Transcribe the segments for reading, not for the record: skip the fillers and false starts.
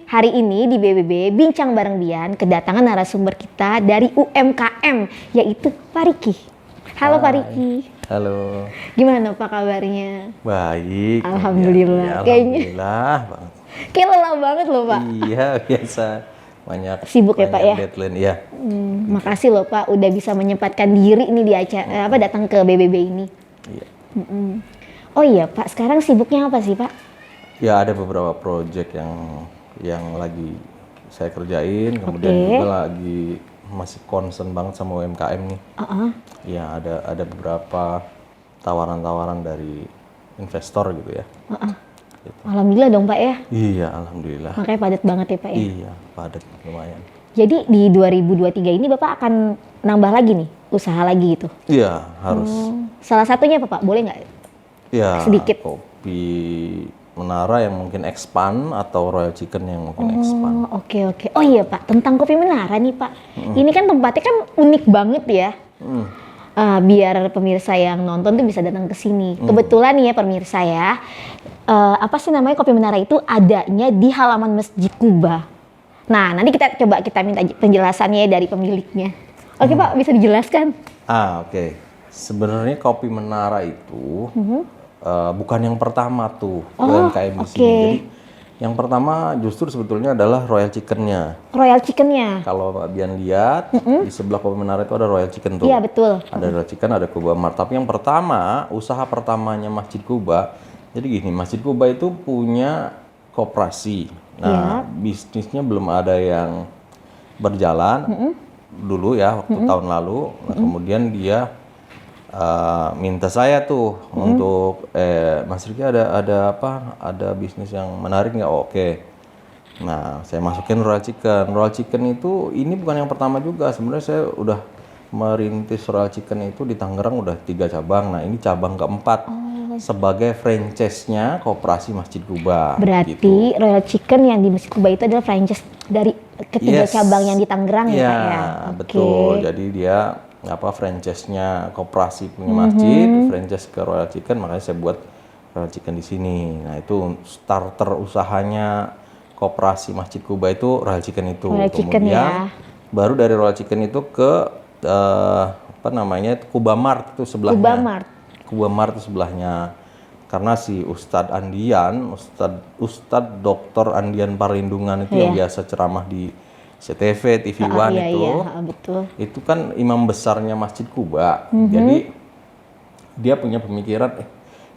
Hari ini di BBB Bincang Bareng Bian kedatangan narasumber kita dari UMKM yaitu Pak Riki. Halo Pak Hai. Riki. Halo. Gimana Pak kabarnya? Baik. Alhamdulillah. Ya, Kayaknya banget. kayak lelah banget loh Pak. Iya, biasa. Sibuk ya, Pak, ya? Deadline, iya. Makasih loh Pak udah bisa menyempatkan diri nih di acara datang ke BBB ini. Iya. Oh iya Pak, sekarang sibuknya apa sih Pak? Ya, ada beberapa project yang lagi saya kerjain, kemudian Oke. juga lagi masih concern banget sama UMKM nih. Ya, ada beberapa tawaran-tawaran dari investor gitu ya. Alhamdulillah dong Pak ya. Iya, alhamdulillah. Makanya padat banget ya Pak ya. Iya, padat lumayan. Jadi di 2023 ini Bapak akan nambah lagi nih usaha lagi gitu. Iya, harus. Salah satunya apa Pak? Boleh nggak? Ya, Sedikit. kopi Menara yang mungkin expand atau Royal Chicken yang mungkin expand. Oke. Oh iya Pak, tentang Kopi Menara nih Pak. Ini kan tempatnya kan unik banget ya. Biar pemirsa yang nonton tuh bisa datang ke sini. Kebetulan nih ya pemirsa ya, apa sih namanya Kopi Menara itu adanya di halaman Masjid Kuba. Nah, nanti kita minta penjelasannya dari pemiliknya. Oke Pak, bisa dijelaskan? Oke. Sebenarnya Kopi Menara itu bukan yang pertama tuh UMKM di sini. Jadi yang pertama justru sebetulnya adalah Royal Chicken-nya. Royal Chicken-nya. Kalau Mbak Bian lihat di sebelah Kopi Menara itu ada Royal Chicken tuh. Iya betul. Ada Royal Chicken, ada Kuba Mart. Tapi yang pertama, usaha pertamanya Masjid Kuba. Jadi gini, Masjid Kuba itu punya koperasi. Nah, bisnisnya belum ada yang berjalan dulu ya waktu tahun lalu. Nah, kemudian dia minta saya tuh untuk Mas Riki ada apa? Ada bisnis yang menarik nggak? Oke. Nah, saya masukin Royal Chicken. Royal Chicken itu ini bukan yang pertama juga. Sebenarnya saya udah merintis Royal Chicken itu di Tangerang udah 3 cabang. Nah, ini cabang keempat sebagai franchise-nya Koperasi Masjid Kuba. Berarti gitu. Royal Chicken yang di Masjid Kuba itu adalah franchise dari ketiga cabang yang di Tangerang ya Pak ya? Betul. Jadi dia franchise-nya Koperasi punya masjid, franchise ke Royal Chicken, makanya saya buat Royal Chicken di sini. Nah, itu starter usahanya Koperasi Masjid Kuba itu Royal Chicken itu. Royal Chicken ya. Baru dari Royal Chicken itu ke Kuba Mart itu sebelahnya. Kuba Mart. Kuba Mart itu sebelahnya. Karena si Ustadz Andian, Ustadz Dr. Andian Parlindungan itu yang biasa ceramah di CTV, TV One itu. Iya, betul. Itu kan imam besarnya Masjid Kuba. Jadi dia punya pemikiran,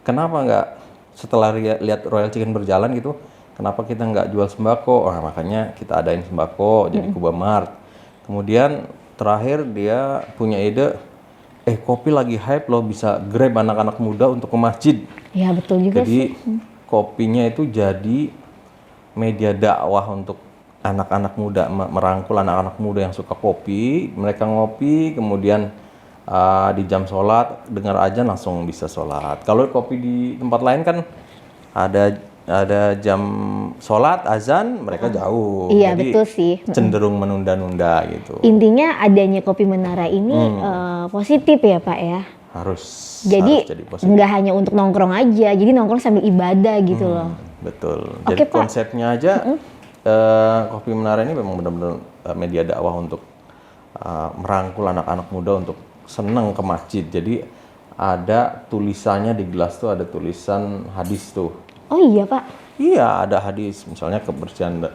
kenapa nggak setelah lihat Royal Chicken berjalan gitu, kenapa kita nggak jual sembako? Makanya kita adain sembako jadi Kuba Mart. Kemudian terakhir dia punya ide, kopi lagi hype loh, bisa grab anak-anak muda untuk ke masjid. Iya betul juga Jadi sih. kopinya itu jadi media dakwah untuk anak-anak muda, merangkul anak-anak muda yang suka kopi. Mereka ngopi, kemudian di jam sholat dengar azan langsung bisa sholat. Kalau kopi di tempat lain kan ada jam sholat azan, mereka jauh. Iya Jadi betul sih. cenderung menunda-nunda gitu. Intinya adanya Kopi Menara ini positif ya Pak ya. Harus Jadi jadi positif. nggak hanya untuk nongkrong aja, jadi nongkrong sambil ibadah gitu loh. Betul. Oke, Jadi Pak. konsepnya aja Kopi Menara ini memang benar-benar media dakwah untuk merangkul anak-anak muda untuk seneng ke masjid. Jadi ada tulisannya di gelas tuh, ada tulisan hadis tuh. Oh iya Pak. Iya, ada hadis, misalnya kebersihan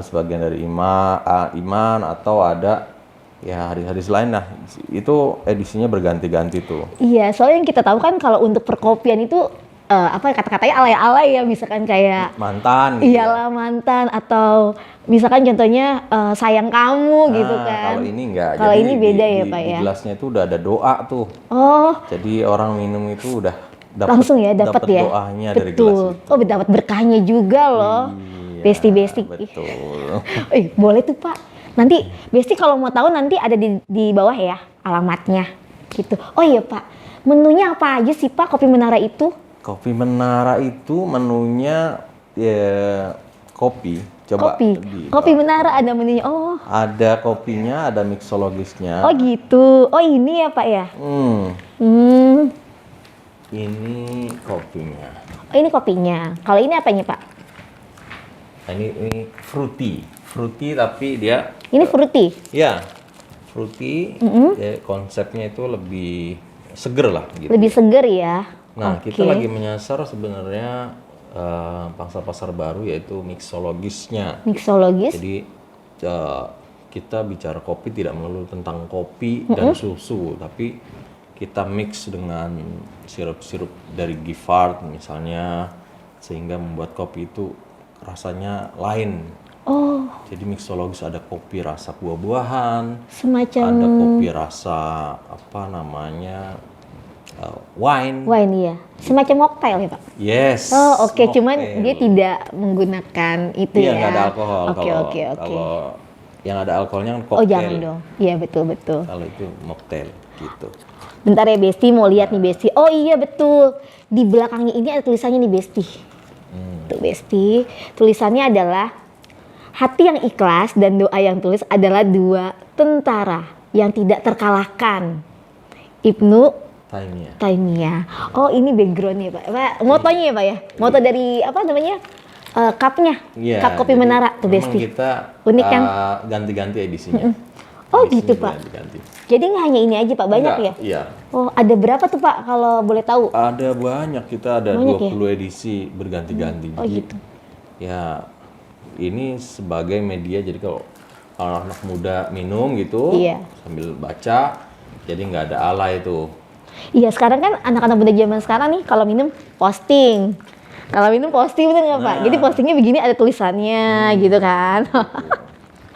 sebagian dari iman atau ada ya hadis-hadis lain. Nah, itu edisinya berganti-ganti tuh. Iya, soalnya yang kita tahu kan kalau untuk perkopian itu kata-katanya alay-alay ya, misalkan kayak Mantan gitu. iyalah mantan, atau misalkan contohnya sayang kamu gitu kan. Kalau ini enggak. Kalau Jadi ini beda ya Pak di ya. gelasnya itu udah ada doa tuh. Oh, Jadi orang minum itu udah langsung ya dapat ya. doanya dari gelas Betul. itu. Oh, dapat berkahnya juga loh. Iya, Besti-besti. betul. Boleh tuh Pak. Nanti Besti kalau mau tahu nanti ada di bawah ya alamatnya gitu. Oh iya Pak. Menunya apa aja sih Pak Kopi Menara itu? Kopi Menara itu menunya ya kopi. Coba Kopi Menara ada menunya. Oh. Ada kopinya, ada mixologisnya. Oh gitu. Oh ini ya Pak ya. Ini. Ini kopinya. Oh ini kopinya. Kalau ini apanya Pak? Nah, ini fruity tapi dia Ini fruity. ya fruity. Ya, konsepnya itu lebih seger lah gitu. Lebih seger ya. Nah, Oke. kita lagi menyasar sebenarnya pangsa pasar baru yaitu mixologisnya. Mixologis. Jadi kita bicara kopi tidak melulu tentang kopi dan susu, tapi kita mix dengan sirup-sirup dari Giffard misalnya, sehingga membuat kopi itu rasanya lain. Oh, Jadi mixologis ada kopi rasa buah-buahan, semacam ada kopi rasa apa namanya wine. wine ya. Semacam mocktail ya, Pak. Yes. Oh, oke. Cuman mocktail. dia tidak menggunakan itu Iya, ya. nggak ada alkohol. Oke, Kalau- oke. Kalau yang ada alkoholnya kan Oh, cocktail. jangan dong. Iya, betul. Kalau itu mocktail gitu. Bentar ya, Besti mau lihat nih, Besti. Oh iya, betul. Di belakangnya ini ada tulisannya nih, Besti. Tuh, Besti. Tulisannya adalah hati yang ikhlas dan doa yang tulus adalah dua tentara yang tidak terkalahkan. Ibnu Taimiyah. Taimiyah. Oh, ini backgroundnya, Pak. Pak, motonya ya, Pak ya? Moto dari apa namanya? Cupnya. Iya, Cup kopi jadi menara tuh, memang Besti. kita Unik kan? ganti-ganti edisinya. Oh, Edisinya gitu, juga Pak. Ganti-ganti. Jadi nggak hanya ini aja, Pak, banyak Enggak, ya? Iya. Oh, ada berapa tuh, Pak, kalau boleh tahu? Ada banyak, kita ada Banyak ya? 20 edisi berganti-ganti. Oh, Jadi, gitu. ya ini sebagai media, jadi kalau anak-anak muda minum gitu Iya. sambil baca, jadi nggak ada alay itu. Iya, sekarang kan anak-anak muda zaman sekarang nih kalau minum posting. Kalau minum posting bener nggak, Pak? Nah. Jadi postingnya begini ada tulisannya gitu kan.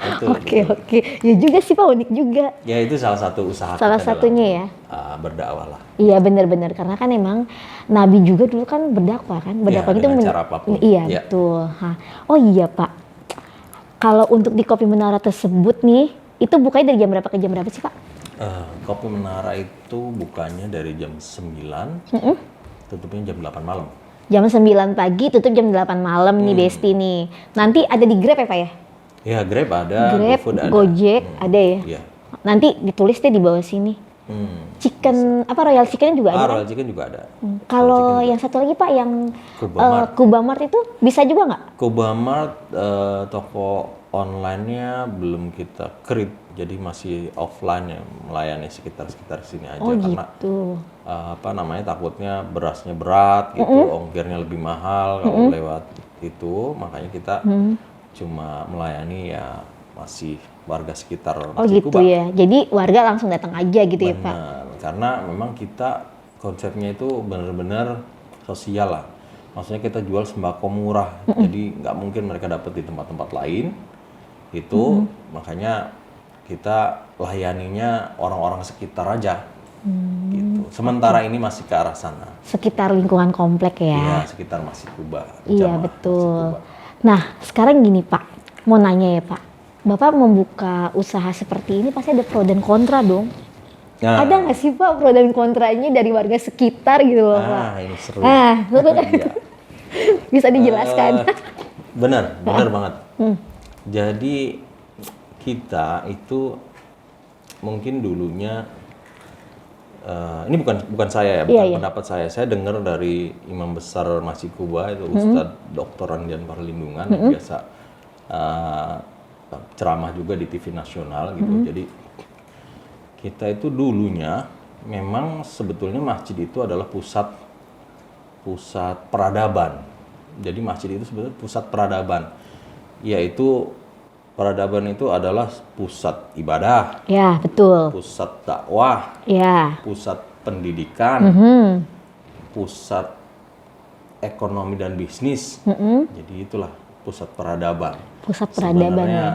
Betul. Oke. Ya juga sih, Pak, unik juga. Ya itu salah satu usaha Salah kita satunya ya. dalam berdakwah lah. Iya, benar-benar karena kan emang Nabi juga dulu kan berdakwah kan. Berdakwah itu dengan cara apapun. Iya, Ya. betul. Hah. Oh iya, Pak. Kalau untuk di Kopi Menara tersebut nih, itu bukanya dari jam berapa ke jam berapa sih, Pak? Kopi Menara itu bukanya dari jam 9, tutupnya jam 8 malam. Jam 9 pagi, tutup jam 8 malam nih, Besti nih. Nanti ada di Grab ya, Pak ya? Ya, Grab ada, Grab, GoFood ada. Gojek ada ya? Iya. Nanti ditulis deh di bawah sini. Chicken, Royal Chicken juga ada kan? Royal Chicken juga ada. Kalau yang satu lagi, Pak, yang Kubamart. Kubamart itu bisa juga nggak? Kubamart toko online-nya belum kita create, jadi masih offline ya, melayani sekitar sini aja Oh karena gitu. takutnya berasnya berat gitu, ongkirnya lebih mahal kalau lewat itu, makanya kita cuma melayani ya masih warga sekitar Oh Masjid gitu Kuba. ya. Jadi warga langsung datang aja gitu ya, Pak? Benar, karena memang kita konsepnya itu benar-benar sosial lah. Maksudnya kita jual sembako murah, jadi nggak mungkin mereka dapat di tempat-tempat lain. Itu makanya kita layaninya orang-orang sekitar aja. Gitu. Sementara ini masih ke arah sana. Sekitar lingkungan komplek ya? Iya, sekitar Masjid Kuba. Iya, Jamaah betul. Masjid Kuba. Nah, sekarang gini, Pak. Mau nanya ya, Pak. Bapak membuka usaha seperti ini pasti ada pro dan kontra dong. Nah, Ada nggak sih, Pak, pro dan kontranya dari warga sekitar gitu loh, Pak? ini seru. Iya. Bisa dijelaskan? Benar banget. Jadi kita itu mungkin dulunya ini bukan saya ya, bukan Iya. pendapat saya. Saya dengar dari Imam Besar Masjid Kuba itu Ustadz Dr. Randian Perlindungan yang biasa ceramah juga di TV nasional gitu. Jadi kita itu dulunya memang sebetulnya masjid itu adalah pusat peradaban. Jadi masjid itu sebetulnya pusat peradaban. Yaitu peradaban itu adalah pusat ibadah, Ya, betul. pusat dakwah, Ya. pusat pendidikan, pusat ekonomi dan bisnis. Jadi itulah pusat peradaban. Pusat peradaban. Sebenarnya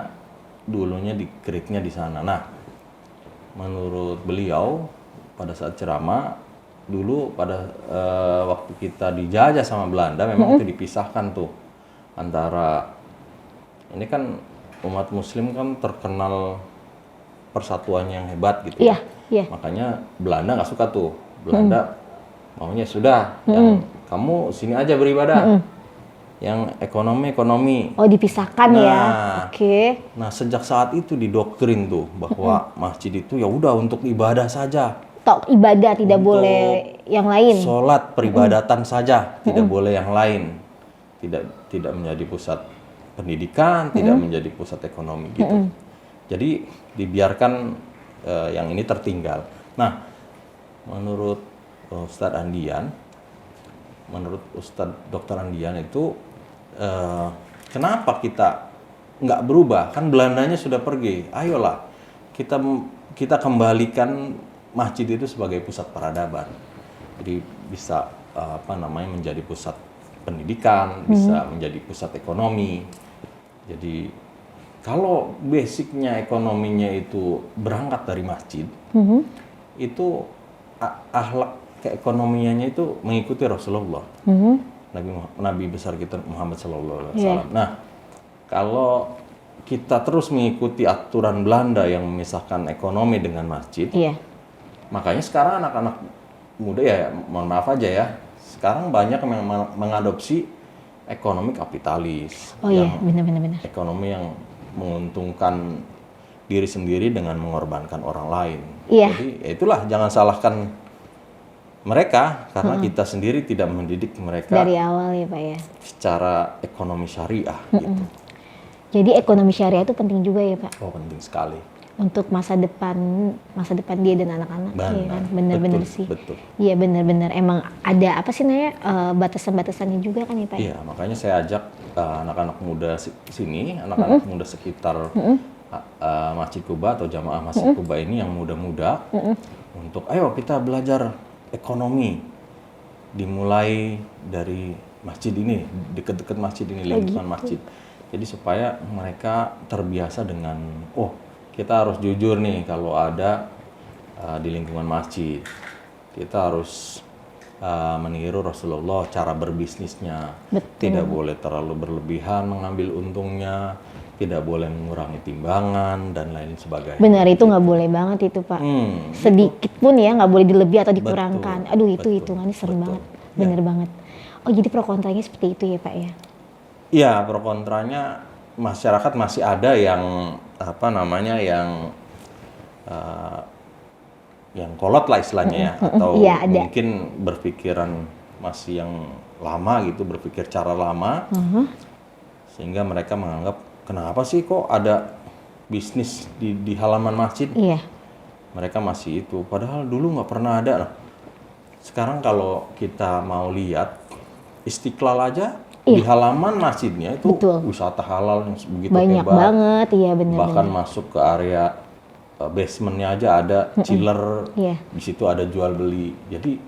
dulunya di-create-nya di sana. Nah, menurut beliau pada saat ceramah dulu pada waktu kita dijajah sama Belanda memang itu dipisahkan tuh antara, ini kan umat Muslim kan terkenal persatuannya yang hebat gitu. Iya, iya. Makanya Belanda nggak suka tuh. Belanda maunya sudah, yang kamu sini aja beribadah. Yang ekonomi. Oh, dipisahkan ya. Nah. Oke. Nah, sejak saat itu didoktrin tuh bahwa masjid itu ya udah untuk ibadah saja. Tok ibadah tidak Untuk boleh yang lain. Sholat peribadatan saja, tidak boleh yang lain. Tidak menjadi pusat pendidikan, tidak menjadi pusat ekonomi gitu. Jadi dibiarkan yang ini tertinggal. Nah, menurut Ustadz Andian, menurut Ustadz Dr. Andian itu kenapa kita nggak berubah? Kan Belandanya sudah pergi. Ayolah kita kembalikan masjid itu sebagai pusat peradaban. Jadi bisa menjadi pusat pendidikan, bisa menjadi pusat ekonomi. Jadi kalau basicnya ekonominya itu berangkat dari masjid, itu akhlak keekonomiannya itu mengikuti Rasulullah, Nabi besar kita Muhammad SAW. Nah, kalau kita terus mengikuti aturan Belanda yang memisahkan ekonomi dengan masjid, makanya sekarang anak-anak muda ya, mohon maaf aja ya, sekarang banyak yang mengadopsi ekonomi kapitalis. Benar. Ekonomi yang menguntungkan diri sendiri dengan mengorbankan orang lain. Jadi ya itulah, jangan salahkan mereka karena kita sendiri tidak mendidik mereka dari awal ya Pak ya. Secara ekonomi syariah gitu. Jadi ekonomi syariah itu penting juga ya Pak. Oh, penting sekali. Untuk masa depan dia dan anak-anak, ya kan, benar-benar sih. Betul. Iya benar-benar, emang ada apa sih namanya batasan-batasannya juga kan ya Pak? Iya, makanya saya ajak anak-anak muda sini, anak-anak muda sekitar Masjid Quba atau jamaah Masjid Quba ini yang muda-muda, untuk ayo kita belajar ekonomi, dimulai dari masjid ini, dekat-dekat masjid ini, lingkungan masjid. Jadi supaya mereka terbiasa dengan kita harus jujur nih kalau ada di lingkungan masjid. Kita harus meniru Rasulullah cara berbisnisnya. Tidak boleh terlalu berlebihan mengambil untungnya, tidak boleh mengurangi timbangan dan lain sebagainya. Benar, itu nggak boleh banget itu Pak. Sedikit pun ya nggak boleh dilebih atau dikurangkan. Aduh itu hitungannya sering banget. Bener banget. Oh jadi pro kontranya seperti itu ya Pak ya? Iya, pro kontranya masyarakat masih ada yang yang kolot lah istilahnya ya, atau mungkin berpikiran masih yang lama gitu, berpikir cara lama, sehingga mereka menganggap kenapa sih kok ada bisnis di halaman masjid? Mereka masih itu, padahal dulu nggak pernah ada. Sekarang kalau kita mau lihat Istiqlal aja di halaman masjidnya itu wisata halal yang begitu banyak hebat. Banget, iya benar. Bahkan masuk ke area basementnya aja ada chiller, di situ ada jual beli. Jadi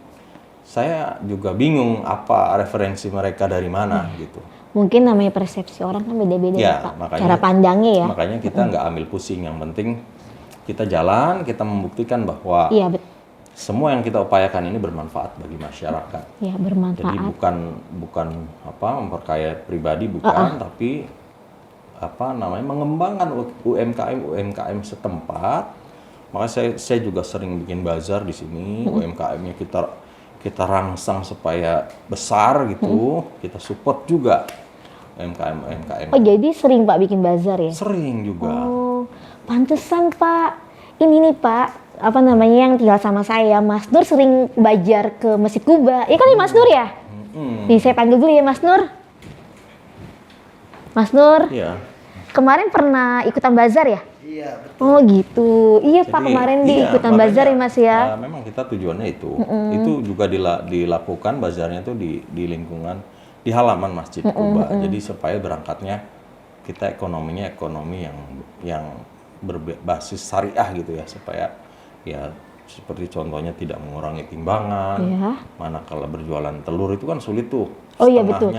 saya juga bingung apa referensi mereka dari mana gitu. Mungkin namanya persepsi orang kan beda-beda ya, Pak. Makanya, cara pandangnya ya. Makanya kita nggak ambil pusing, yang penting kita jalan, kita membuktikan bahwa semua yang kita upayakan ini bermanfaat bagi masyarakat. Ya, bermanfaat. Jadi bukan memperkaya pribadi, bukan, tapi mengembangkan UMKM setempat. Maka saya juga sering bikin bazar di sini, UMKM-nya kita rangsang supaya besar gitu, kita support juga UMKM. Oh, jadi sering Pak bikin bazar ya? Sering juga. Oh, pantesan Pak. Ini nih Pak, yang tinggal sama saya, Mas Nur sering bajar ke Masjid Quba. Iya kan ya Mas Nur ya? Nih saya panggil dulu ya Mas Nur. Mas Nur. Iya. Kemarin pernah ikutan bazar ya? Iya, betul. Oh gitu. Iya Pak, kemarin ikutan bazar ya Mas ya? Memang kita tujuannya itu. Itu juga dilakukan bazarnya tuh di lingkungan, di halaman Masjid Quba. Jadi supaya berangkatnya kita ekonominya ekonomi yang berbasis syariah gitu ya, supaya ya seperti contohnya tidak mengurangi timbangan. Manakala berjualan telur itu kan sulit tuh. Oh iya betul.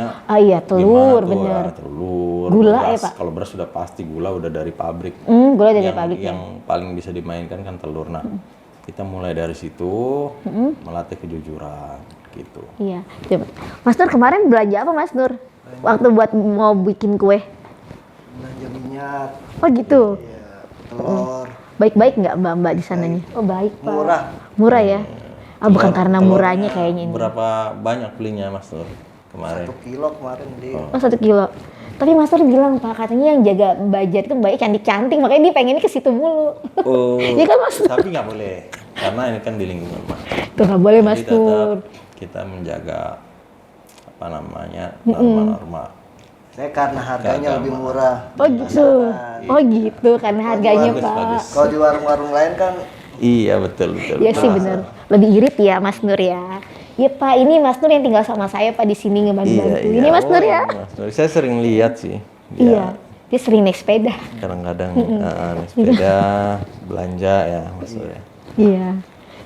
Telur bener. Telur, gula beras. ya Pak. Kalau beras sudah pasti, gula udah dari pabrik. Gula dari pabrik. Yang paling bisa dimainkan kan telur. Nah, kita mulai dari situ melatih kejujuran gitu. Iya. Mas Nur kemarin belanja apa Mas Nur? Waktu buat mau bikin kue? Belanja minyak. Oh gitu. Iya, telur. Baik-baik nggak mbak di sananya? Oh baik Pak. Murah ya? Bukan karena murahnya kayaknya ini. Berapa banyak belinya Mas Nur kemarin? 1 kilo kemarin dia. Oh 1 kilo. Tapi Mas Nur bilang Pak, katanya yang jaga budget itu mbaknya cantik-cantik, makanya dia pengennya ke situ mulu. Oh. Iya kan Mas Nur? Tapi nggak boleh, karena ini kan di lingkungan Mas. Tuh nggak boleh Mas Nur. Nur. Kita menjaga norma-norma. Saya karena harganya lebih murah. Oh gitu. Oh gitu karena harganya Bagus, Pak. bagus. Kalau di warung-warung lain kan Iya betul. Iya sih benar. Lebih irit ya Mas Nur ya. Iya Pak, ini Mas Nur yang tinggal sama saya Pak di sini ngebantu-bantu. Ini Mas Nur ya. Mas Nur. Saya sering lihat sih. Iya. Dia sering naik sepeda. Kadang-kadang naik sepeda, belanja ya Mas Nur ya. Iya.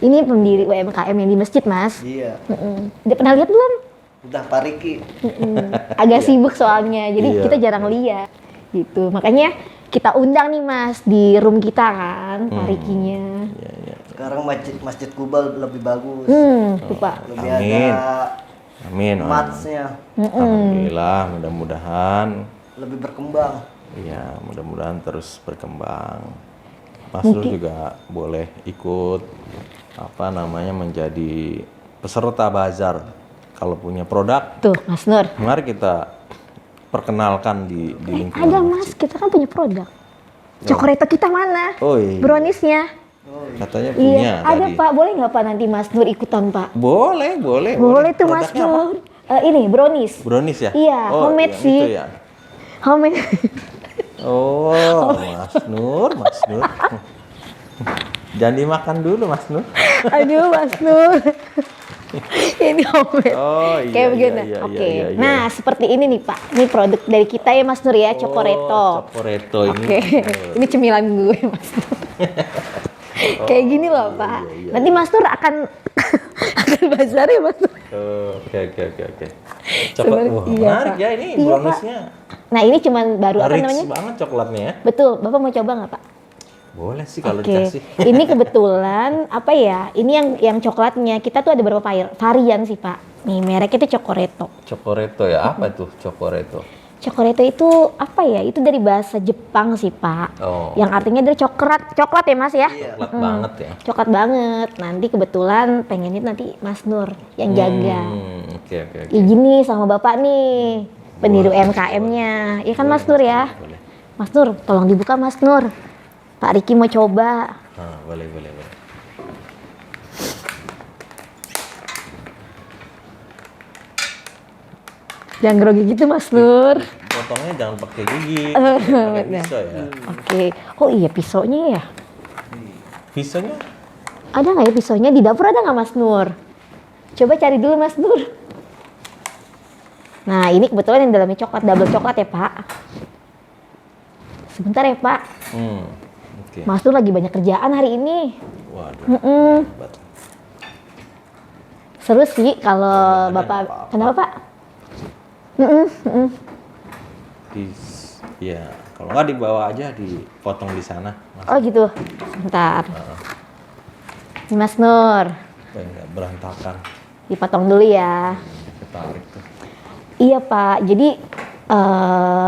Ini pendiri UMKM yang di masjid Mas. iya. Udah pernah lihat belum? Udah Pak Riki. Agak sibuk soalnya, jadi Iya. kita jarang lihat. Gitu. Makanya kita undang nih Mas di room kita kan, parikinya. Iya, iya. Sekarang masjid Kuba lebih bagus. Tuh Pak. Lebih Amin. ada Amin. matsnya, Alhamdulillah, mudah-mudahan lebih berkembang. iya, mudah-mudahan terus berkembang. Mas Nur juga boleh ikut menjadi peserta bazar. Kalau punya produk, Tuh Mas Nur. mari kita perkenalkan di lingkungan Ada masjid. Mas, kita kan punya produk. Cokoreto kita mana? Oh iya. Browniesnya. Katanya punya Iya, ada tadi. Pak. Boleh nggak Pak nanti Mas Nur ikutan Pak? Boleh, boleh. Boleh tuh Mas Produknya apa? Nur. Ini brownies. Brownies ya? Iya, homemade yang sih. Itu ya? Homemade. Oh, Mas Nur, Mas Nur. Jangan dimakan dulu, Mas Nur. Aduh Mas Nur. Ini homemade. Oh, iya, Kayak begini. iya, iya, Oke. iya, iya. Nah, seperti ini nih Pak. Ini produk dari kita ya Mas Nur ya, Cokoreto. Oh, Cokoreto ini. Oke. Ini cemilan gue Mas Nur. Kayak gini loh Pak. iya. Nanti Mas Nur akan bazar ya Mas Nur. Oh, oke. Coklat, Sebenarnya- wah, iya, menarik Pak. ya ini Iya, browniesnya. Nah ini cuman baru apa Rich namanya? banget coklatnya ya. Betul. Bapak mau coba nggak Pak? Boleh sih kalau Oke. dikasih. Ini kebetulan apa ya? Ini yang coklatnya kita tuh ada beberapa varian sih Pak. Nih mereknya itu Cokoreto. Cokoreto ya, apa tuh Cokoreto? Cokoreto itu apa ya? Itu dari bahasa Jepang sih Pak. Oh. Yang artinya dari coklat ya Mas ya? Coklat banget ya. Coklat banget. Nanti kebetulan pengennya nanti Mas Nur yang jaga. Oke. Izin nih sama Bapak nih, pendiri UMKM-nya. Iya kan Mas Nur ya? Boleh. Mas Nur, tolong dibuka Mas Nur. Pak Riki mau coba. Boleh. Jangan grogi gitu Mas Nur. Potongnya jangan pakai gigi, pakai pisau ya. Oke. Oh iya pisaunya ya. Pisaunya Ada nggak ya pisaunya? Di dapur ada nggak Mas Nur? Coba cari dulu Mas Nur. Nah ini kebetulan yang dalamnya coklat, double coklat ya Pak. Sebentar ya Pak. Oke. Mas Nur lagi banyak kerjaan hari ini. Waduh. Hebat. Seru sih kalau Bapak. Kenapa Pak? Ya, kalau nggak dibawa aja dipotong di sana. Mas. Oh gitu. Sebentar. Ini Mas Nur. Supaya nggak berantakan. Dipotong dulu ya. Ketarik tuh. Iya Pak, jadi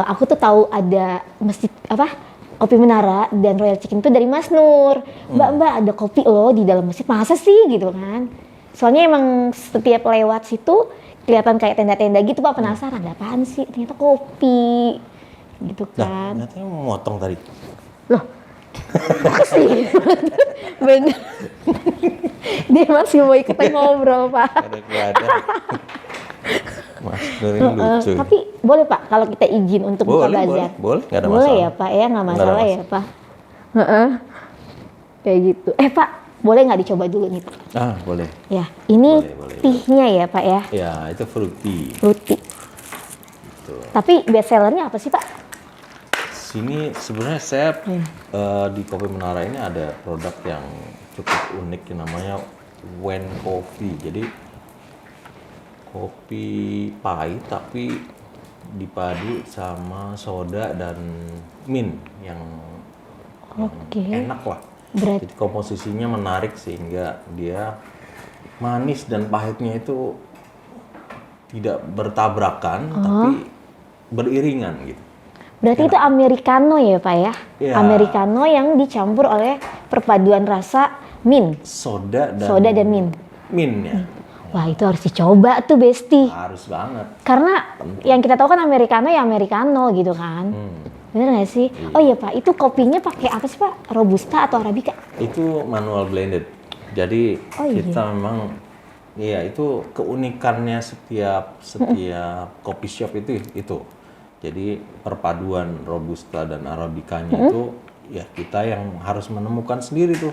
aku tuh tahu ada masjid apa kopi menara dan Royal Chicken itu dari Mas Nur. Mbak ada kopi loh di dalam masjid, masa sih gitu kan? Soalnya emang setiap lewat situ kelihatan kayak tenda-tenda gitu Pak, penasaran ada apaan sih? Ternyata kopi gitu Nah, kan. ternyata mau motong tadi. Loh, sih bener. Dia masih mau ikutan ngobrol Pak. Ada. Mas Nur ini lucu. Tapi boleh Pak kalau kita izin untuk buka bazar? Boleh, nggak ada Boleh masalah. ya Pak ya, nggak Nggak ada masalah ya Pak. Heeh. Kayak gitu. Pak, boleh nggak dicoba dulu nih Pak? Boleh. Ya, ini Boleh. tehnya ya Pak ya, Ya, itu fruity. fruity. Tapi best sellernya apa sih Pak? Sini sebenarnya saya di Kopi Menara ini ada produk yang cukup unik yang namanya Wen Coffee. Jadi kopi pahit tapi dipadu sama soda dan mint yang Oke. enak lah. Berarti Jadi komposisinya menarik sehingga dia manis dan pahitnya itu tidak bertabrakan tapi beriringan gitu. berarti itu americano ya Pak ya? Iya. Americano yang dicampur oleh perpaduan rasa mint, Soda soda dan mint. mint ya. Wah itu harus dicoba tuh Besti. Harus banget. Karena yang kita tahu kan americano ya americano gitu kan. Bener nggak sih? Oh iya Pak, itu kopinya pakai apa sih Pak? Robusta atau Arabica? Itu manual blended. Jadi Oh, iya. kita memang itu keunikannya setiap coffee shop itu. Jadi perpaduan robusta dan arabikanya itu ya kita yang harus menemukan sendiri tuh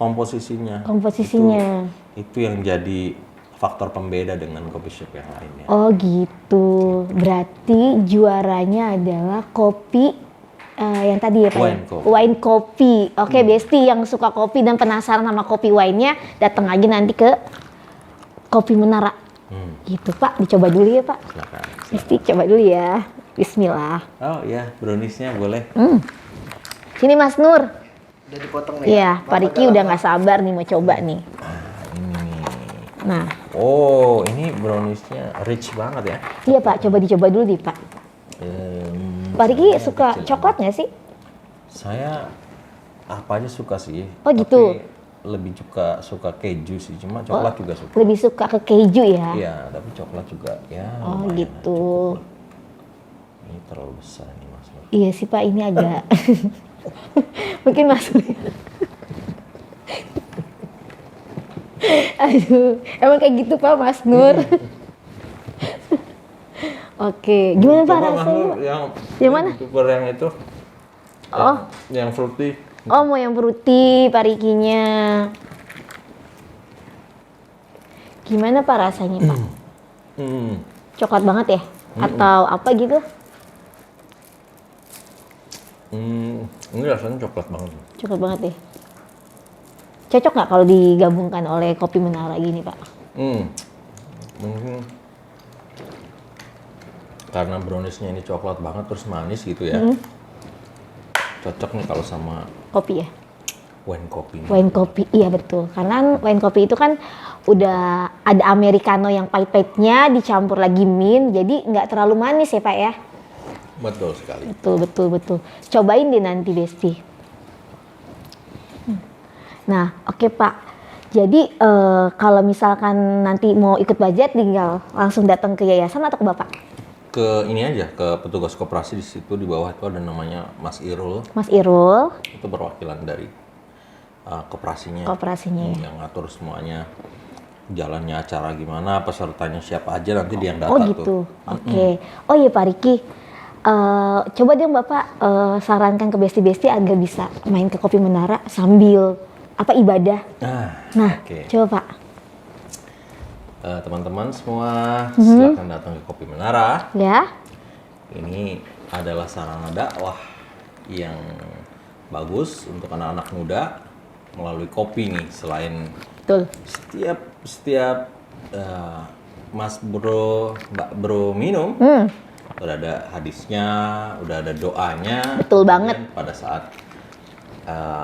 komposisinya. Komposisinya. Itu yang jadi faktor pembeda dengan kopi shop yang lainnya. Oh gitu. Berarti juaranya adalah kopi yang tadi ya Pak? Wine kopi. Wine kopi. Oke, Besti yang suka kopi dan penasaran sama kopi wine-nya datang aja nanti ke Kopi Menara. Gitu Pak, dicoba dulu ya Pak. Silakan. Besti coba dulu ya. Bismillah. Oh iya, browniesnya boleh. Sini Mas Nur. Udah dipotong nih. Iya, Pak Riki udah nggak sabar nih mau coba nih. Ini nih. Nah, Oh, ini browniesnya rich banget ya. iya Pak, coba dicoba dulu nih Pak. Pak Riki suka coklat nggak sih? Saya apa aja suka sih. Oh, gitu. Tapi lebih suka keju sih. Cuma coklat juga suka. Lebih suka ke keju ya? Iya, tapi coklat juga ya. Oh lumayan gitu. aja. Ini terlalu besar nih Mas Nur. Iya sih Pak, ini agak mungkin Mas Nur. Aduh, emang kayak gitu Pak Mas Nur. Oke, gimana Pak Coba Mas rasanya? Nur, Yang mana? YouTuber yang itu. Oh. Yang fruity. Oh, mau yang fruity Pak Rikinya. Gimana Pak rasanya Pak? Coklat banget ya? Atau apa gitu? Ini rasanya coklat banget. Coklat banget ya? Cocok nggak kalau digabungkan oleh Kopi Menara gini Pak? Mungkin karena browniesnya ini coklat banget terus manis gitu ya. Cocok nih kalau sama Kopi ya? wine kopi. Wine kopi, iya betul. Karena wine kopi itu kan udah ada americano yang pahit-pahitnya dicampur lagi mint, jadi nggak terlalu manis ya Pak ya? Betul sekali. Betul. Cobain deh nanti Besti. Nah, oke Pak. Jadi kalau misalkan nanti mau ikut budget, tinggal langsung datang ke yayasan atau ke Bapak? Ke ini aja, ke petugas koperasi di situ di bawah itu ada namanya Mas Irul. Mas Irul, Itu perwakilan dari koperasinya. Koperasinya ya. Yang ngatur semuanya. Jalannya acara gimana, pesertanya siapa aja nanti dia yang data Oh gitu, tuh. oke. Oh iya Pak Riki, coba dong Bapak sarankan ke Besti-Besti agar bisa main ke Kopi Menara sambil ibadah. Nah, oke. coba Pak. Teman-teman semua silakan datang ke Kopi Menara. Ya, Ini adalah sarana dakwah yang bagus untuk anak-anak muda melalui kopi nih. Selain betul. setiap Mas Bro, Mbak Bro minum, udah ada hadisnya, udah ada doanya. Betul Kemudian banget. Pada saat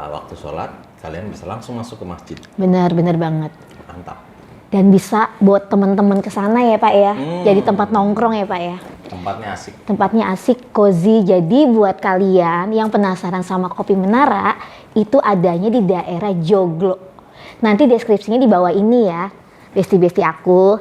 waktu sholat, kalian bisa langsung masuk ke masjid. Benar banget. Mantap. Dan bisa buat teman-teman ke sana ya Pak ya. Jadi tempat nongkrong ya Pak ya. Tempatnya asik. Tempatnya asik, cozy. Jadi buat kalian yang penasaran sama Kopi Menara, itu adanya di daerah Joglo. Nanti deskripsinya di bawah ini ya, Besti-Besti aku.